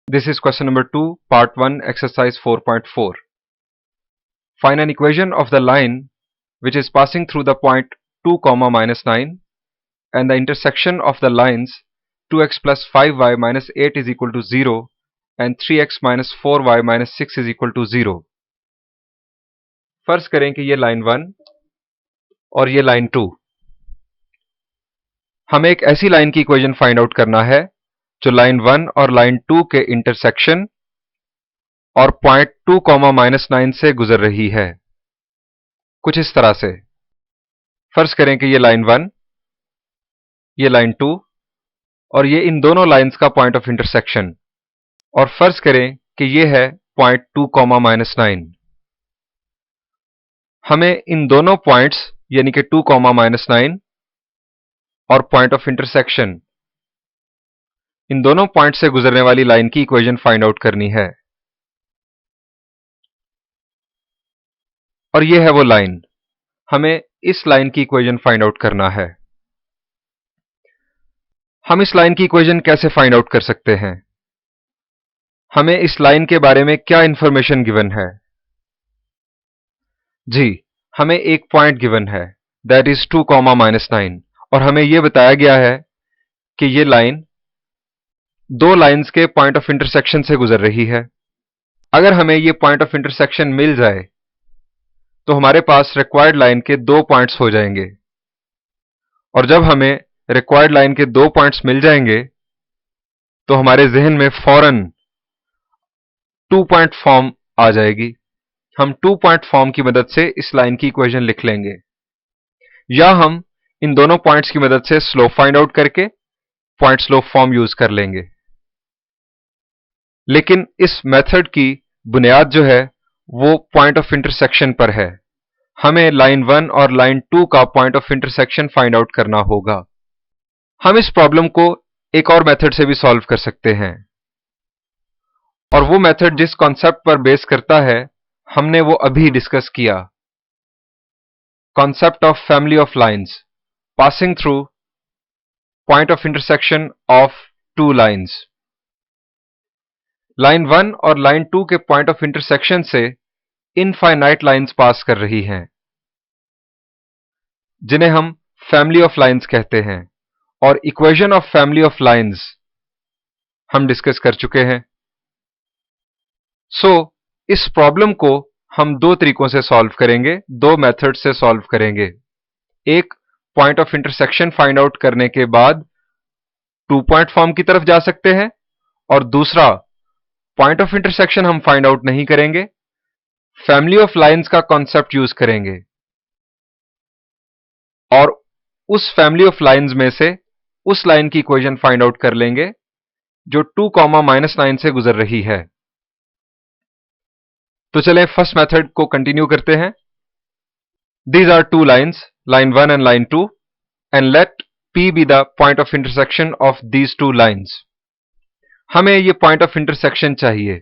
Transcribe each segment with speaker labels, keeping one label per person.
Speaker 1: This is question number 2, part 1, exercise 4.4. Find an equation of the line which is passing through the point 2, -9 and the intersection of the lines 2x plus 5y minus 8 is equal to 0 and 3x minus 4y minus 6 is equal to 0. फर्ज करें कि ये line 1 और ये line 2. हमें एक ऐसी line की इक्वेशन फाइंड आउट करना है जो लाइन 1 और लाइन 2 के इंटरसेक्शन और पॉइंट 2, -9 से गुजर रही है, कुछ इस तरह से. फर्ज करें कि ये लाइन 1, ये लाइन 2 और ये इन दोनों लाइंस का पॉइंट ऑफ इंटरसेक्शन, और फर्ज करें कि ये है पॉइंट 2, -9. हमें इन दोनों पॉइंट्स यानी कि 2, -9 और पॉइंट ऑफ इंटरसेक्शन, इन दोनों पॉइंट से गुजरने वाली लाइन की इक्वेशन फाइंड आउट करनी है. और ये है वो लाइन. हमें इस लाइन की इक्वेशन फाइंड आउट करना है. हम इस लाइन की इक्वेशन कैसे फाइंड आउट कर सकते हैं? हमें इस लाइन के बारे में क्या इंफॉर्मेशन गिवन है? जी, हमें एक पॉइंट गिवन है, दैट इज 2, -9, और हमें यह बताया गया है कि यह लाइन दो लाइंस के पॉइंट ऑफ इंटरसेक्शन से गुजर रही है. अगर हमें यह पॉइंट ऑफ इंटरसेक्शन मिल जाए तो हमारे पास रिक्वायर्ड लाइन के दो पॉइंट्स हो जाएंगे, और जब हमें रिक्वायर्ड लाइन के दो पॉइंट्स मिल जाएंगे तो हमारे जहन में फौरन 2 पॉइंट फॉर्म आ जाएगी. हम 2 पॉइंट फॉर्म की मदद से इस लाइन की इक्वेशन लिख लेंगे, या हम इन दोनों पॉइंट्स की मदद से स्लोप फाइंड आउट करके पॉइंट स्लोप फॉर्म यूज कर लेंगे. लेकिन इस मेथड की बुनियाद जो है वो पॉइंट ऑफ इंटरसेक्शन पर है. हमें लाइन 1 और लाइन 2 का point of intersection find out करना होगा. हम इस प्रॉब्लम को एक और मेथड से भी सॉल्व कर सकते हैं, और वो मेथड जिस कॉन्सेप्ट पर बेस करता है हमने वो अभी डिस्कस किया. Concept of family of lines passing through point of intersection of to lines. Line 1 और लाइन 2 के पॉइंट ऑफ इंटरसेक्शन से इनफाइनाइट लाइंस पास कर रही हैं, जिन्हें हम फैमिली ऑफ लाइंस कहते हैं, और equation of family of lines हम डिस्कस कर चुके हैं. इस प्रॉब्लम को हम दो तरीकों से सॉल्व करेंगे, दो मेथड से सॉल्व करेंगे. एक point of intersection find out करने के बाद 2 पॉइंट फॉर्म की तरफ जा सकते हैं, और दूसरा पॉइंट ऑफ इंटरसेक्शन हम फाइंड आउट नहीं करेंगे, फैमिली ऑफ लाइंस का कॉन्सेप्ट यूज करेंगे, और उस फैमिली ऑफ लाइंस में से उस लाइन की इक्वेशन फाइंड आउट कर लेंगे जो 2, -9 से गुजर रही है. तो चलें फर्स्ट मेथड को कंटिन्यू करते हैं. These are two lines, line 1 and line 2, and let P be the point of intersection of these two lines. हमें ये पॉइंट ऑफ इंटरसेक्शन चाहिए.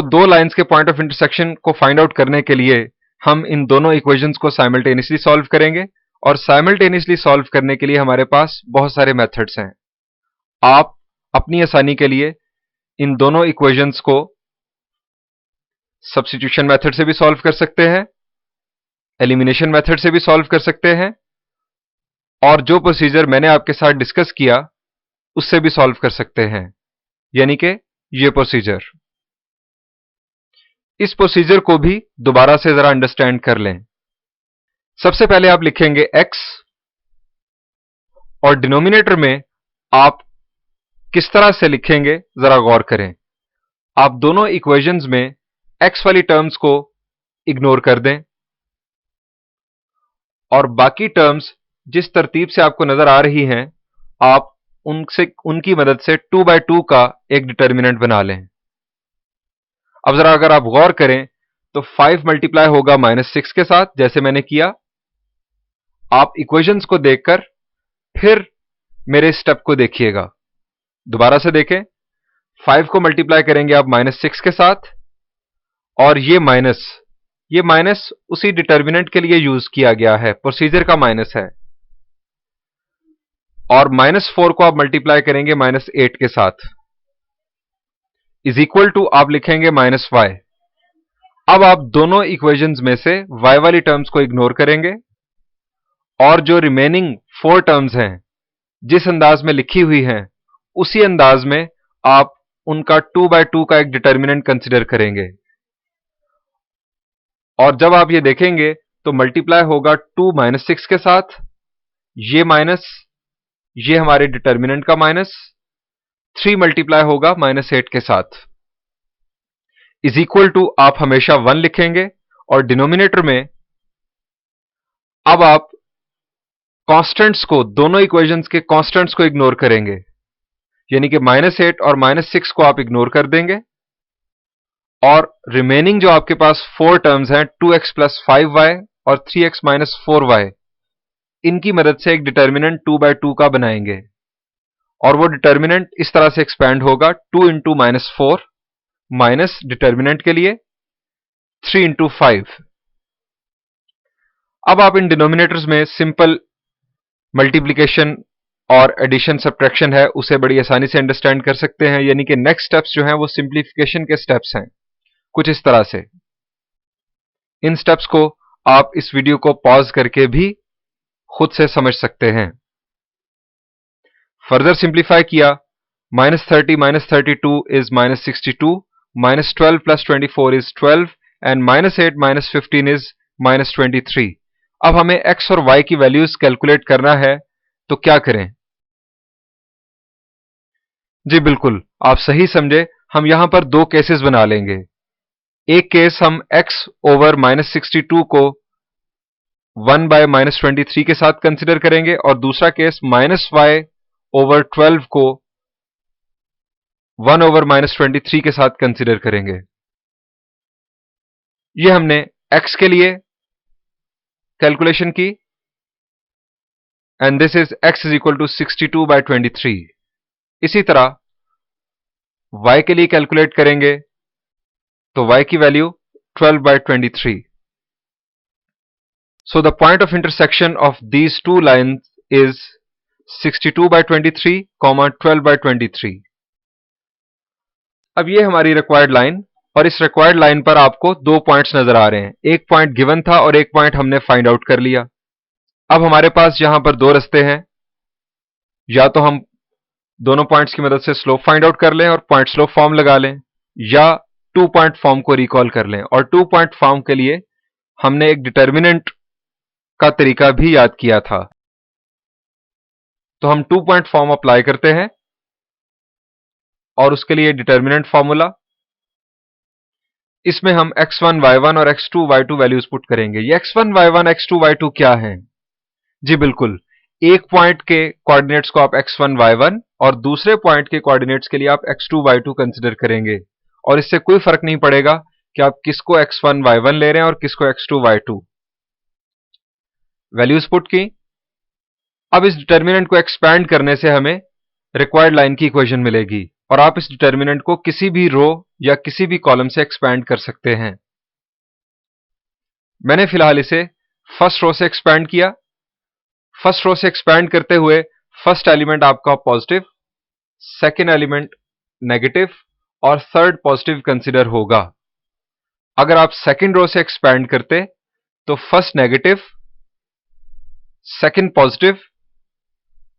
Speaker 1: दो लाइंस के पॉइंट ऑफ इंटरसेक्शन को फाइंड आउट करने के लिए हम इन दोनों इक्वेशंस को साइमल्टेनियसली सॉल्व करेंगे, और साइमल्टेनियसली सॉल्व करने के लिए हमारे पास बहुत सारे मेथड्स हैं. आप अपनी आसानी के लिए इन दोनों इक्वेशंस को सब्स्टिट्यूशन मेथड से भी सॉल्व कर सकते हैं, एलिमिनेशन मेथड से भी सॉल्व कर सकते हैं, और जो प्रोसीजर मैंने आपके साथ डिस्कस किया उससे भी सॉल्व कर सकते हैं, यानी कि ये प्रोसीजर. इस प्रोसीजर को भी दोबारा से जरा अंडरस्टैंड कर लें. सबसे पहले आप लिखेंगे x, और डिनोमिनेटर में आप किस तरह से लिखेंगे जरा गौर करें. आप दोनों इक्वेशंस में x वाली टर्म्स को इग्नोर कर दें, और बाकी टर्म्स जिस तरतीब से आपको नजर आ रही हैं आप उनकी मदद से 2/2 का एक डिटर्मिनेंट बना लें. अब जरा अगर आप गौर करें तो 5 मल्टीप्लाई होगा -6 के साथ, जैसे मैंने किया. आप इक्वेशंस को देखकर फिर मेरे स्टेप को देखिएगा. दोबारा से देखें, 5 को मल्टीप्लाई करेंगे आप -6 के साथ, और ये माइनस उसी डिटर्मिनेंट के लिए यूज किया गया है, प्रोसीजर का माइनस है. और -4 को आप मल्टीप्लाई करेंगे -8 के साथ, इज इक्वल टू आप लिखेंगे माइनस वाई। अब आप दोनों इक्वेशंस में से y वाली टर्म्स को इग्नोर करेंगे और जो रिमेनिंग 4 टर्म्स हैं जिस अंदाज में लिखी हुई हैं उसी अंदाज में आप उनका 2/2 का एक डिटर्मिनेंट कंसिडर करेंगे। और जब आप ये देखेंगे तो मल्टीप्लाई होगा 2 माइनस 6 के साथ, ये माइनस, ये हमारे डिटर्मिनेंट का माइनस, 3 मल्टीप्लाई होगा माइनस 8 के साथ। इज इक्वल टू आप हमेशा 1 लिखेंगे और डिनोमिनेटर में अब आप कांस्टेंट्स को, दोनों इक्वेशंस के कांस्टेंट्स को इग्नोर करेंगे, यानी कि माइनस 8 और माइनस 6 को आप इग्नोर कर देंगे और रिमेनिंग जो आपके पास 4 टर्म्स हैं 2x प्लस 5y और 3x माइनस 4y, इनकी मदद से एक डिटर्मिनेंट 2/2 का बनाएंगे और वो डिटर्मिनेंट इस तरह से एक्सपैंड होगा 2 इंटू माइनस 4 माइनस डिटर्मिनेंट के लिए 3 इंटू 5। अब आप इन डिनोमिनेटर्स में सिंपल मल्टीप्लिकेशन और एडिशन सब्ट्रैक्शन है उसे बड़ी आसानी से अंडरस्टैंड कर सकते हैं, यानी कि नेक्स्ट स्टेप्स जो हैं वो सिंप्लीफिकेशन के स्टेप्स हैं कुछ इस तरह से। इन स्टेप्स को आप इस वीडियो को पॉज करके भी खुद से समझ सकते हैं। फर्दर सिंप्लीफाई किया, minus 30 minus 32 is minus 62, minus 12 plus 24 is 12 and minus 8 minus 15 is minus 23। अब हमें x और y की वैल्यूज कैलकुलेट करना है, तो क्या करें? जी बिल्कुल, आप सही समझे, हम यहां पर दो केसेस बना लेंगे। एक केस हम x ओवर माइनस 62 को 1 बाय माइनस 23 के साथ कंसिडर करेंगे और दूसरा केस माइनस y ओवर 12 को 1 ओवर माइनस 23 के साथ कंसिडर करेंगे। ये हमने x के लिए कैलकुलेशन की and this is x is equal to 62 by 23। इसी तरह y के लिए कैलकुलेट करेंगे तो y की value 12 by 23। So the point of intersection of these two lines is 62 by 23, 12 by 23. अब ये हमारी रिक्वायर्ड लाइन और इस रिक्वायर्ड लाइन पर आपको दो पॉइंट्स नजर आ रहे हैं। एक पॉइंट गिवन था और एक पॉइंट हमने फाइंड आउट कर लिया। अब हमारे पास यहां पर दो रास्ते हैं, या तो हम दोनों पॉइंट्स की मदद से स्लोप फाइंड आउट कर लें और पॉइंट स्लोप फॉर्म लगा लें, या 2 पॉइंट फॉर्म को रिकॉल कर लें। और 2 पॉइंट फॉर्म के लिए हमने एक डिटर्मिनेंट का तरीका भी याद किया था, तो हम 2 पॉइंट फॉर्म अप्लाई करते हैं और उसके लिए डिटर्मिनेंट फॉर्मूला, इसमें हम x1 y1 और x2 y2 वैल्यूज पुट करेंगे। ये x1 y1 x2 y2 क्या है? जी बिल्कुल, एक पॉइंट के कोऑर्डिनेट्स को आप x1 y1 और दूसरे पॉइंट के कोऑर्डिनेट्स के लिए आप x2 y2 कंसीडर करेंगे और इससे कोई फर्क नहीं पड़ेगा कि आप किसको x1 y1 ले रहे हैं और किसको x2 y2। वैल्यूज पुट की। अब इस डिटर्मिनेंट को एक्सपैंड करने से हमें रिक्वायर्ड लाइन की इक्वेशन मिलेगी और आप इस डिटर्मिनेंट को किसी भी रो या किसी भी कॉलम से एक्सपैंड कर सकते हैं। मैंने फिलहाल इसे फर्स्ट रो से एक्सपैंड किया। फर्स्ट रो से एक्सपैंड करते हुए फर्स्ट एलिमेंट आपका पॉजिटिव, सेकेंड एलिमेंट नेगेटिव और थर्ड पॉजिटिव कंसिडर होगा। अगर आप सेकेंड रो से एक्सपैंड करते तो फर्स्ट नेगेटिव, सेकेंड पॉजिटिव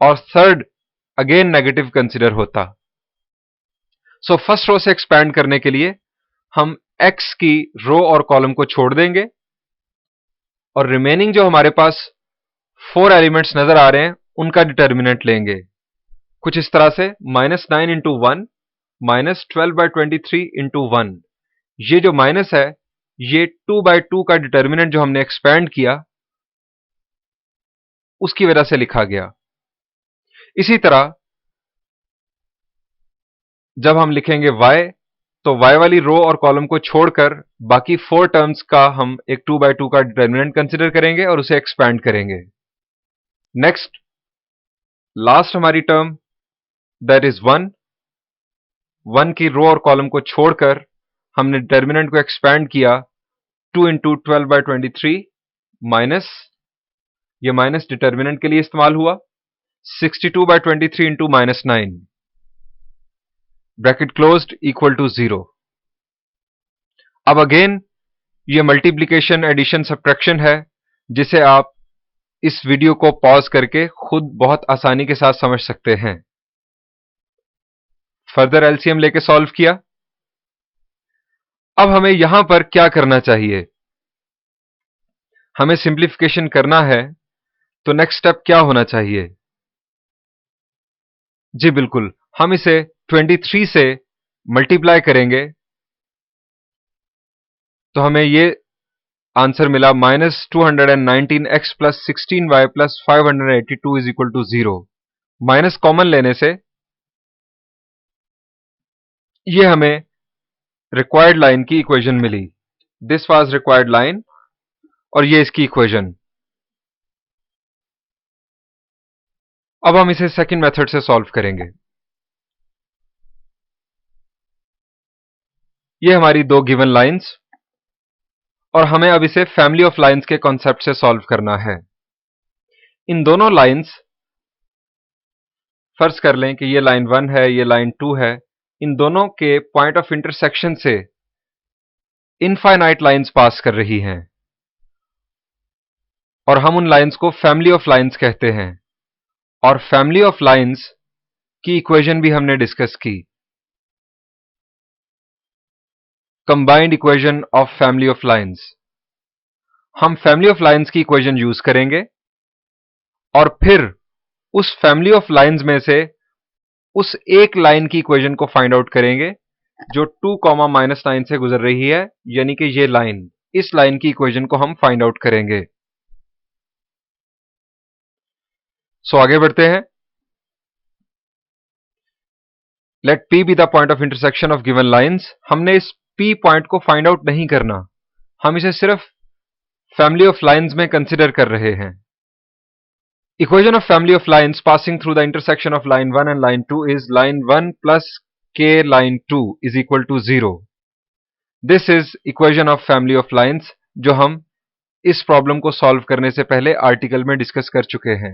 Speaker 1: और थर्ड अगेन नेगेटिव कंसिडर होता। सो फर्स्ट रो से एक्सपैंड करने के लिए हम x की रो और कॉलम को छोड़ देंगे और रिमेनिंग जो हमारे पास 4 एलिमेंट्स नजर आ रहे हैं उनका डिटर्मिनेंट लेंगे कुछ इस तरह से, minus 9 into 1 minus 12 by 23 into 1। ये जो माइनस है ये 2/2 का डिटर्मिनेंट जो हमने एक्सपैंड किया उसकी वजह से लिखा गया। इसी तरह जब हम लिखेंगे y, तो y वाली रो और कॉलम को छोड़कर बाकी 4 टर्म्स का हम एक 2/2 का डिटर्मिनेंट कंसिडर करेंगे और उसे एक्सपैंड करेंगे। नेक्स्ट लास्ट हमारी टर्म दैट इज 1 की रो और कॉलम को छोड़कर हमने डिटर्मिनेंट को एक्सपैंड किया 2 इंटू 12 बाय 23 माइनस, ये माइनस डिटर्मिनेंट के लिए इस्तेमाल हुआ, 62 by 23 into minus 9। Bracket closed equal to 0। अब अगेन ये मल्टीप्लिकेशन, एडिशन, सब्ट्रैक्शन है जिसे आप इस वीडियो को पॉज करके खुद बहुत आसानी के साथ समझ सकते हैं। फर्दर एलसीएम लेके सॉल्व किया। अब हमें यहां पर क्या करना चाहिए? हमें सिंप्लीफिकेशन करना है, तो नेक्स्ट स्टेप क्या होना चाहिए? जी बिल्कुल, हम इसे 23 से मल्टीप्लाई करेंगे तो हमें ये आंसर मिला -219x plus 16y plus 582 is equal to 0। Minus common लेने से ये हमें रिक्वायर्ड लाइन की इक्वेशन मिली। दिस वाज रिक्वायर्ड लाइन और ये इसकी इक्वेशन। अब हम इसे सेकंड मेथड से सॉल्व करेंगे। ये हमारी दो गिवन लाइंस और हमें अब इसे फैमिली ऑफ लाइंस के कॉन्सेप्ट से सॉल्व करना है। इन दोनों लाइंस, फर्ज कर लें कि ये लाइन 1 है, ये लाइन 2 है, इन दोनों के पॉइंट ऑफ इंटरसेक्शन से इनफाइनाइट लाइंस पास कर रही हैं और हम उन लाइंस को फैमिली ऑफ लाइंस कहते हैं। और फैमिली ऑफ लाइंस की इक्वेशन भी हमने डिस्कस की, combined equation of family of lines. हम फैमिली ऑफ लाइंस की इक्वेशन यूज करेंगे और फिर उस फैमिली ऑफ लाइंस में से उस एक लाइन की इक्वेशन को फाइंड आउट करेंगे जो 2, -9 से गुजर रही है, यानी कि ये लाइन, इस लाइन की इक्वेशन को हम फाइंड आउट करेंगे। सो आगे बढ़ते हैं। Let P be the point of intersection of given lines. हमने इस P पॉइंट को फाइंड आउट नहीं करना, हम इसे सिर्फ फैमिली ऑफ लाइंस में कंसिडर कर रहे हैं। Equation of family of lines passing through the intersection of line 1 and line 2 is line 1 plus k line 2 is equal to 0. This is equation of family of lines जो हम इस problem को solve करने से पहले आर्टिकल में discuss कर चुके हैं।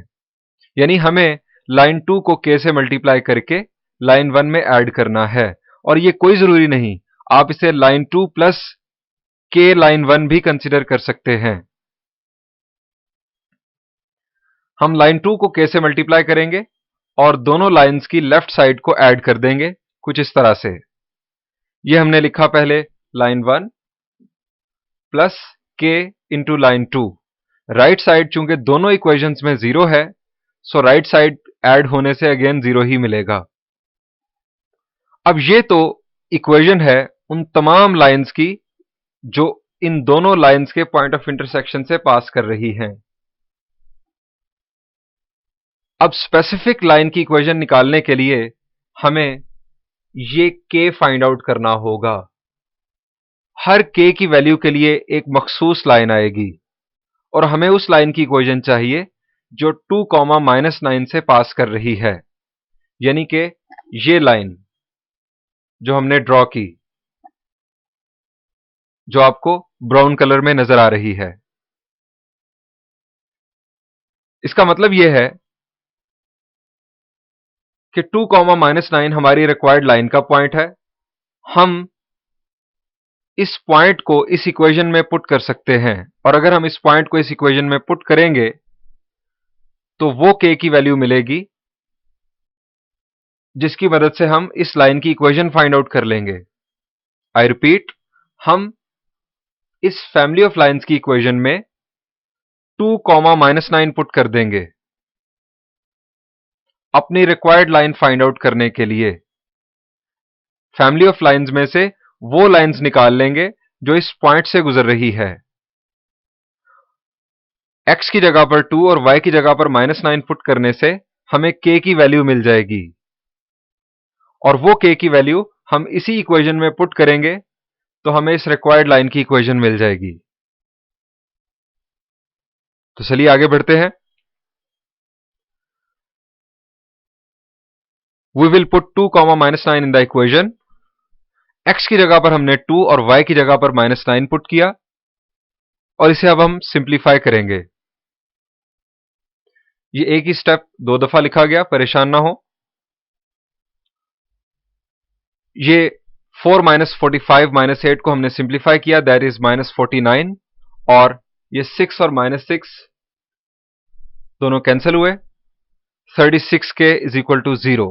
Speaker 1: यानी हमें लाइन 2 को k से मल्टीप्लाई करके लाइन 1 में ऐड करना है और ये कोई जरूरी नहीं, आप इसे लाइन 2 प्लस k लाइन 1 भी कंसिडर कर सकते हैं। हम लाइन 2 को k से मल्टीप्लाई करेंगे और दोनों लाइंस की लेफ्ट साइड को ऐड कर देंगे कुछ इस तरह से। ये हमने लिखा पहले line 1 plus k into line 2। Right side चूंकि दोनों इक्वेशंस में 0 है, सो राइट साइड ऐड होने से अगेन 0 ही मिलेगा। अब ये तो इक्वेशन है उन तमाम लाइंस की जो इन दोनों लाइंस के पॉइंट ऑफ इंटरसेक्शन से पास कर रही हैं। अब स्पेसिफिक लाइन की इक्वेशन निकालने के लिए हमें ये k फाइंड आउट करना होगा। हर k की वैल्यू के लिए एक मखसूस लाइन आएगी और हमें उस लाइन की इक्वेशन चाहिए जो 2, -9 से पास कर रही है, यानी कि ये लाइन जो हमने ड्रॉ की, जो आपको ब्राउन कलर में नजर आ रही है। इसका मतलब यह है कि 2, -9 हमारी रिक्वायर्ड लाइन का पॉइंट है। हम इस पॉइंट को इस इक्वेशन में पुट कर सकते हैं और अगर हम इस पॉइंट को इस इक्वेशन में पुट करेंगे तो वो k की वैल्यू मिलेगी जिसकी मदद से हम इस लाइन की इक्वेशन फाइंड आउट कर लेंगे। आई रिपीट, हम इस फैमिली ऑफ लाइंस की इक्वेशन में 2, -9 पुट कर देंगे अपनी रिक्वायर्ड लाइन फाइंड आउट करने के लिए। फैमिली ऑफ लाइंस में से वो लाइंस निकाल लेंगे जो इस पॉइंट से गुजर रही है। x की जगह पर 2 और y की जगह पर -9 पुट करने से हमें k की वैल्यू मिल जाएगी और वो k की वैल्यू हम इसी इक्वेशन में पुट करेंगे तो हमें इस रिक्वायर्ड लाइन की इक्वेशन मिल जाएगी। तो चलिए आगे बढ़ते हैं। We will put 2, -9 in the equation. x की जगह पर हमने 2 और y की जगह पर -9 पुट किया और इसे अब हम सिंप्लीफाई करेंगे। ये एक ही स्टेप 2 दफा लिखा गया, परेशान ना हो। ये 4 माइनस 45 माइनस 8 को हमने सिंप्लीफाई किया, दैट इज माइनस 49, और ये 6 और माइनस 6 दोनों कैंसिल हुए, 36k is equal to 0.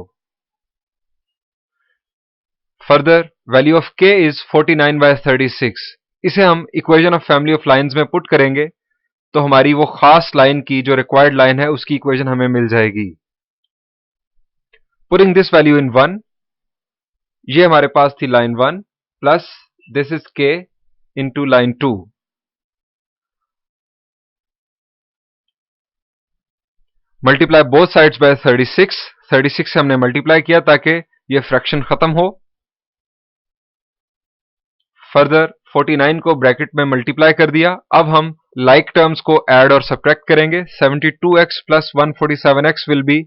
Speaker 1: Further value of k is 49 by 36. इसे हम equation of family of lines में पुट करेंगे तो हमारी वो खास लाइन की जो रिक्वायर्ड लाइन है उसकी इक्वेशन हमें मिल जाएगी. पुटिंग दिस वैल्यू इन 1, ये हमारे पास थी line 1 plus this is k into line 2. Multiply both sides by 36. 36 से हमने मल्टीप्लाई किया ताकि ये फ्रैक्शन खत्म हो. फर्दर 49 को ब्रैकेट में मल्टीप्लाई कर दिया. अब हम लाइक टर्म्स को ऐड और सब्ट्रैक्ट करेंगे. 72x plus 147x will be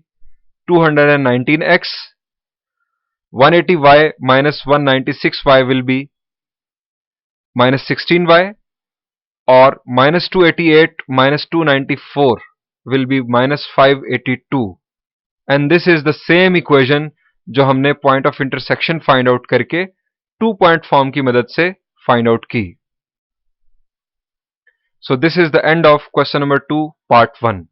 Speaker 1: 219x. 180y minus 196y will be minus 16y, और minus 288 minus 294 will be minus 582. and this is the same equation जो हमने point of intersection find out करके 2 point form की मदद से find out की. So this is the end of question number 2 part 1.